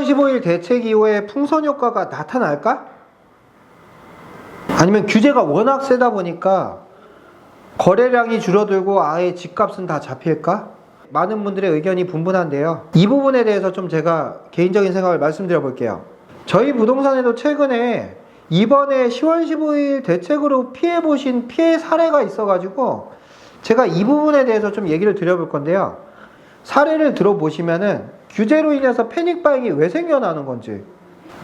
15일 대책 이후에 풍선 효과가 나타날까? 아니면 규제가 워낙 세다 보니까 거래량이 줄어들고 아예 집값은 다 잡힐까? 많은 분들의 의견이 분분한데요. 이 부분에 대해서 좀 제가 개인적인 생각을 말씀드려 볼게요. 저희 부동산에도 최근에 이번에 10월 15일 대책으로 피해보신 피해 사례가 있어가지고 제가 이 부분에 대해서 좀 얘기를 드려볼 건데요. 사례를 들어보시면은 규제로 인해서 패닉바잉이 왜 생겨나는 건지,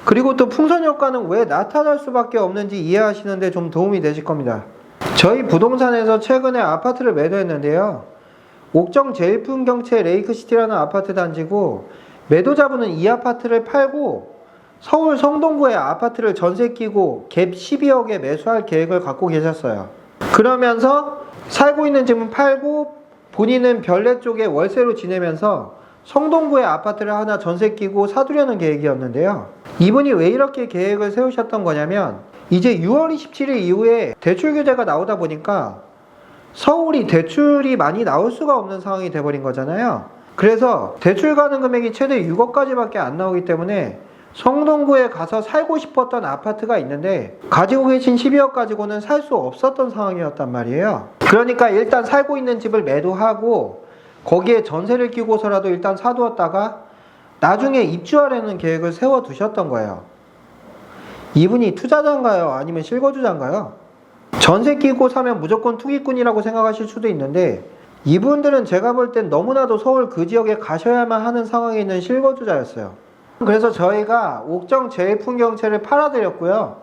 그리고 또 풍선 효과는 왜 나타날 수밖에 없는지 이해하시는데 좀 도움이 되실 겁니다. 저희 부동산에서 최근에 아파트를 매도했는데요. 옥정 제일풍경채 레이크시티라는 아파트 단지고, 매도자분은 이 아파트를 팔고 서울 성동구에 아파트를 전세 끼고 갭 12억에 매수할 계획을 갖고 계셨어요. 그러면서 살고 있는 집은 팔고 본인은 별내 쪽에 월세로 지내면서 성동구에 아파트를 하나 전세 끼고 사두려는 계획이었는데요. 이분이 왜 이렇게 계획을 세우셨던 거냐면, 이제 6월 27일 이후에 대출 규제가 나오다 보니까 서울이 대출이 많이 나올 수가 없는 상황이 돼버린 거잖아요. 그래서 대출 가능 금액이 최대 6억까지밖에 안 나오기 때문에 성동구에 가서 살고 싶었던 아파트가 있는데 가지고 계신 12억 가지고는 살 수 없었던 상황이었단 말이에요. 그러니까 일단 살고 있는 집을 매도하고 거기에 전세를 끼고서라도 일단 사두었다가 나중에 입주하려는 계획을 세워두셨던 거예요. 이분이 투자자인가요? 아니면 실거주자인가요? 전세 끼고 사면 무조건 투기꾼이라고 생각하실 수도 있는데, 이분들은 제가 볼 땐 너무나도 서울 그 지역에 가셔야만 하는 상황에 있는 실거주자였어요. 그래서 저희가 옥정 제일풍경채를 팔아드렸고요.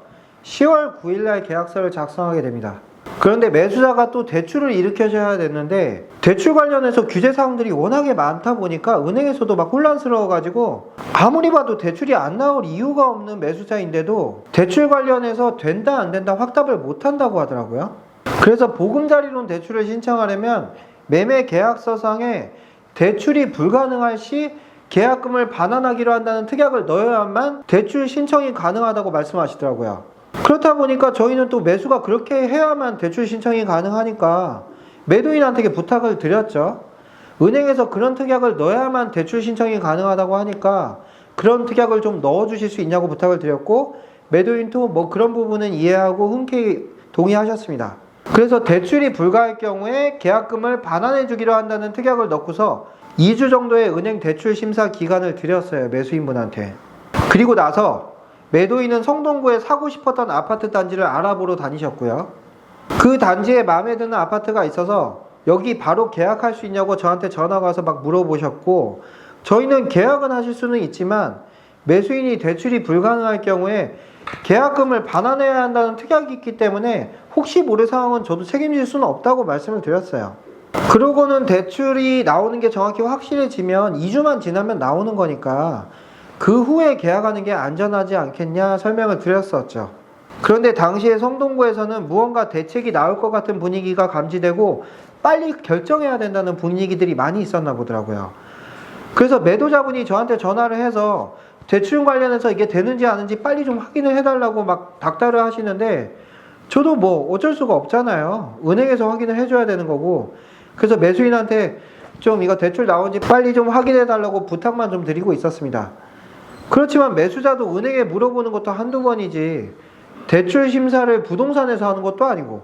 10월 9일날 계약서를 작성하게 됩니다. 그런데 매수자가 또 대출을 일으켜줘야 되는데, 대출 관련해서 규제 사항들이 워낙에 많다 보니까 은행에서도 막 혼란스러워가지고 아무리 봐도 대출이 안 나올 이유가 없는 매수자인데도 대출 관련해서 된다 안 된다 확답을 못 한다고 하더라고요. 그래서 보금자리론 대출을 신청하려면 매매 계약서상에 대출이 불가능할 시 계약금을 반환하기로 한다는 특약을 넣어야만 대출 신청이 가능하다고 말씀하시더라고요. 그렇다 보니까 저희는 또 매수가 그렇게 해야만 대출 신청이 가능하니까 매도인한테 부탁을 드렸죠. 은행에서 그런 특약을 넣어야만 대출 신청이 가능하다고 하니까 그런 특약을 좀 넣어주실 수 있냐고 부탁을 드렸고, 매도인도 뭐 그런 부분은 이해하고 흔쾌히 동의하셨습니다. 그래서 대출이 불가할 경우에 계약금을 반환해 주기로 한다는 특약을 넣고서 2주 정도의 은행 대출 심사 기간을 드렸어요, 매수인분한테. 그리고 나서 매도인은 성동구에 사고 싶었던 아파트 단지를 알아보러 다니셨고요. 그 단지에 마음에 드는 아파트가 있어서 여기 바로 계약할 수 있냐고 저한테 전화가 와서 막 물어보셨고, 저희는 계약은 하실 수는 있지만 매수인이 대출이 불가능할 경우에 계약금을 반환해야 한다는 특약이 있기 때문에 혹시 모를 상황은 저도 책임질 수는 없다고 말씀을 드렸어요. 그러고는 대출이 나오는 게 정확히 확실해지면 2주만 지나면 나오는 거니까 그 후에 계약하는 게 안전하지 않겠냐 설명을 드렸었죠. 그런데 당시에 성동구에서는 무언가 대책이 나올 것 같은 분위기가 감지되고 빨리 결정해야 된다는 분위기들이 많이 있었나 보더라고요. 그래서 매도자분이 저한테 전화를 해서 대출 관련해서 이게 되는지 아닌지 빨리 좀 확인을 해달라고 막 닥달을 하시는데, 저도 뭐 어쩔 수가 없잖아요. 은행에서 확인을 해줘야 되는 거고. 그래서 매수인한테 좀 이거 대출 나온지 빨리 좀 확인해달라고 부탁만 좀 드리고 있었습니다. 그렇지만 매수자도 은행에 물어보는 것도 한두 번이지 대출 심사를 부동산에서 하는 것도 아니고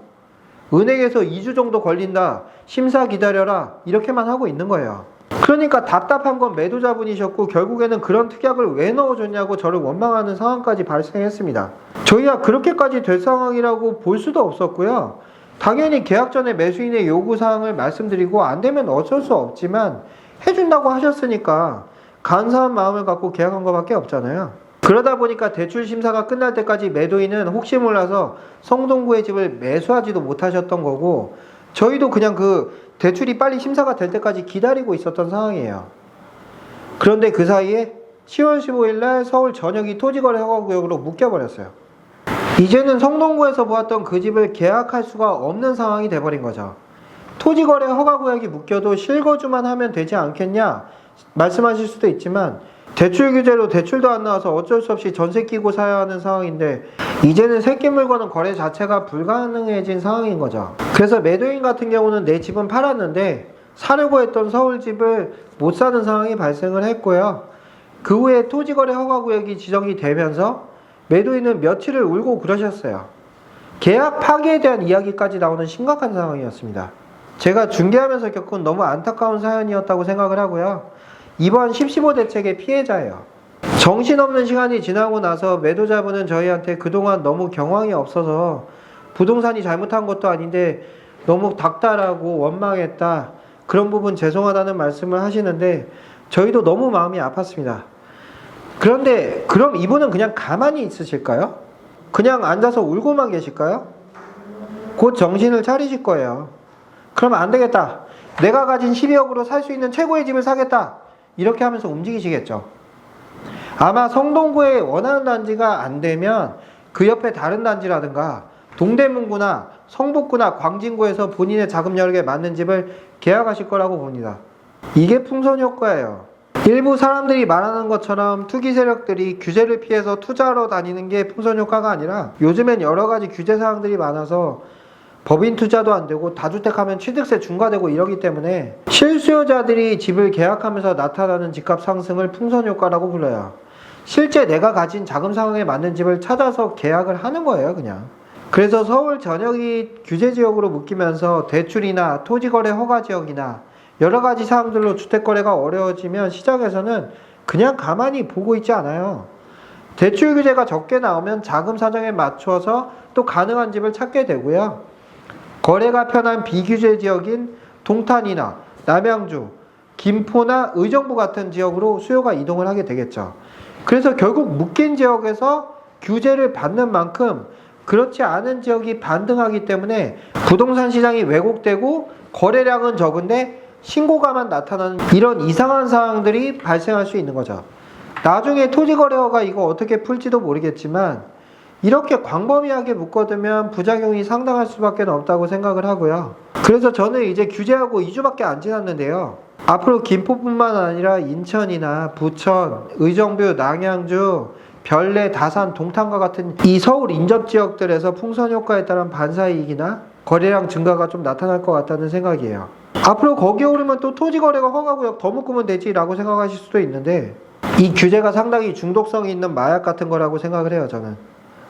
은행에서 2주 정도 걸린다, 심사 기다려라, 이렇게만 하고 있는 거예요. 그러니까 답답한 건 매도자분이셨고, 결국에는 그런 특약을 왜 넣어줬냐고 저를 원망하는 상황까지 발생했습니다. 저희가 그렇게까지 될 상황이라고 볼 수도 없었고요. 당연히 계약 전에 매수인의 요구사항을 말씀드리고 안 되면 어쩔 수 없지만 해준다고 하셨으니까 감사한 마음을 갖고 계약한 것밖에 없잖아요. 그러다 보니까 대출 심사가 끝날 때까지 매도인은 혹시 몰라서 성동구의 집을 매수하지도 못하셨던 거고, 저희도 그냥 그 대출이 빨리 심사가 될 때까지 기다리고 있었던 상황이에요. 그런데 그 사이에 10월 15일 날 서울 전역이 토지거래 허가구역으로 묶여버렸어요. 이제는 성동구에서 보았던 그 집을 계약할 수가 없는 상황이 돼버린 거죠. 토지거래 허가구역이 묶여도 실거주만 하면 되지 않겠냐 말씀하실 수도 있지만, 대출 규제로 대출도 안 나와서 어쩔 수 없이 전세 끼고 사야 하는 상황인데 이제는 새끼 물건은 거래 자체가 불가능해진 상황인 거죠. 그래서 매도인 같은 경우는 내 집은 팔았는데 사려고 했던 서울집을 못 사는 상황이 발생을 했고요. 그 후에 토지거래 허가구역이 지정이 되면서 매도인은 며칠을 울고 그러셨어요. 계약 파기에 대한 이야기까지 나오는 심각한 상황이었습니다. 제가 중개하면서 겪은 너무 안타까운 사연이었다고 생각을 하고요. 이번 10.15 대책의 피해자예요. 정신없는 시간이 지나고 나서 매도자분은 저희한테 그동안 너무 경황이 없어서 부동산이 잘못한 것도 아닌데 너무 닥달하고 원망했다. 그런 부분 죄송하다는 말씀을 하시는데 저희도 너무 마음이 아팠습니다. 그런데 그럼 이분은 그냥 가만히 있으실까요? 그냥 앉아서 울고만 계실까요? 곧 정신을 차리실 거예요. 그러면 안 되겠다. 내가 가진 12억으로 살 수 있는 최고의 집을 사겠다. 이렇게 하면서 움직이시겠죠. 아마 성동구에 원하는 단지가 안 되면 그 옆에 다른 단지라든가 동대문구나 성북구나 광진구에서 본인의 자금 여력에 맞는 집을 계약하실 거라고 봅니다. 이게 풍선 효과예요. 일부 사람들이 말하는 것처럼 투기 세력들이 규제를 피해서 투자하러 다니는 게 풍선 효과가 아니라 요즘엔 여러 가지 규제 사항들이 많아서 법인 투자도 안 되고 다주택하면 취득세 중과되고 이러기 때문에 실수요자들이 집을 계약하면서 나타나는 집값 상승을 풍선 효과라고 불러요. 실제 내가 가진 자금 상황에 맞는 집을 찾아서 계약을 하는 거예요, 그냥. 그래서 서울 전역이 규제 지역으로 묶이면서 대출이나 토지거래 허가 지역이나 여러 가지 사항들로 주택거래가 어려워지면 시장에서는 그냥 가만히 보고 있지 않아요. 대출 규제가 적게 나오면 자금 사정에 맞춰서 또 가능한 집을 찾게 되고요. 거래가 편한 비규제 지역인 동탄이나 남양주, 김포나 의정부 같은 지역으로 수요가 이동을 하게 되겠죠. 그래서 결국 묶인 지역에서 규제를 받는 만큼 그렇지 않은 지역이 반등하기 때문에 부동산 시장이 왜곡되고 거래량은 적은데 신고가만 나타나는 이런 이상한 상황들이 발생할 수 있는 거죠. 나중에 토지거래허가 이거 어떻게 풀지도 모르겠지만 이렇게 광범위하게 묶어두면 부작용이 상당할 수밖에 없다고 생각을 하고요. 그래서 저는 이제 규제하고 2주밖에 안 지났는데요. 앞으로 김포뿐만 아니라 인천이나 부천, 의정부, 남양주, 별내, 다산, 동탄과 같은 이 서울 인접 지역들에서 풍선 효과에 따른 반사이익이나 거래량 증가가 좀 나타날 것 같다는 생각이에요. 앞으로 거기에 오르면 또 토지거래가 허가구역 더 묶으면 되지라고 생각하실 수도 있는데 이 규제가 상당히 중독성이 있는 마약 같은 거라고 생각을 해요, 저는.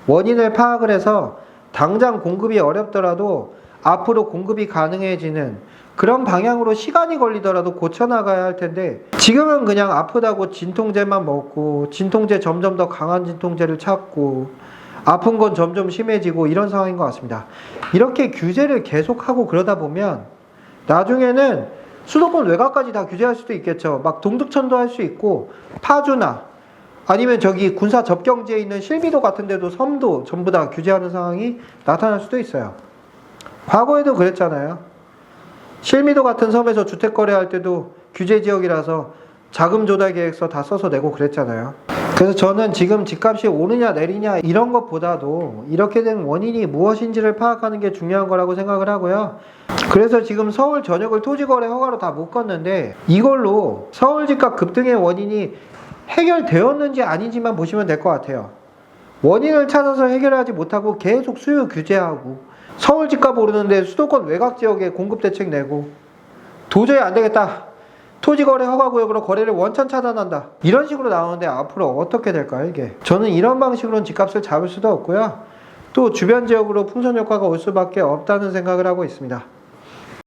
원인을 파악을 해서 당장 공급이 어렵더라도 앞으로 공급이 가능해지는 그런 방향으로 시간이 걸리더라도 고쳐나가야 할 텐데 지금은 그냥 아프다고 진통제만 먹고 진통제 점점 더 강한 진통제를 찾고 아픈 건 점점 심해지고 이런 상황인 것 같습니다. 이렇게 규제를 계속하고 그러다 보면 나중에는 수도권 외곽까지 다 규제할 수도 있겠죠. 막 동두천도 할 수 있고 파주나 아니면 저기 군사 접경지에 있는 실미도 같은 데도 섬도 전부 다 규제하는 상황이 나타날 수도 있어요. 과거에도 그랬잖아요. 실미도 같은 섬에서 주택 거래할 때도 규제 지역이라서 자금 조달 계획서 다 써서 내고 그랬잖아요. 그래서 저는 지금 집값이 오르냐 내리냐 이런 것보다도 이렇게 된 원인이 무엇인지를 파악하는 게 중요한 거라고 생각을 하고요. 그래서 지금 서울 전역을 토지거래 허가로 다 묶었는데 이걸로 서울 집값 급등의 원인이 해결되었는지 아닌지만 보시면 될 것 같아요. 원인을 찾아서 해결하지 못하고 계속 수요 규제하고 서울 집값 오르는데 수도권 외곽 지역에 공급 대책 내고 도저히 안 되겠다. 토지거래 허가구역으로 거래를 원천 차단한다. 이런 식으로 나오는데 앞으로 어떻게 될까요, 이게? 저는 이런 방식으로는 집값을 잡을 수도 없고요. 또 주변 지역으로 풍선 효과가 올 수밖에 없다는 생각을 하고 있습니다.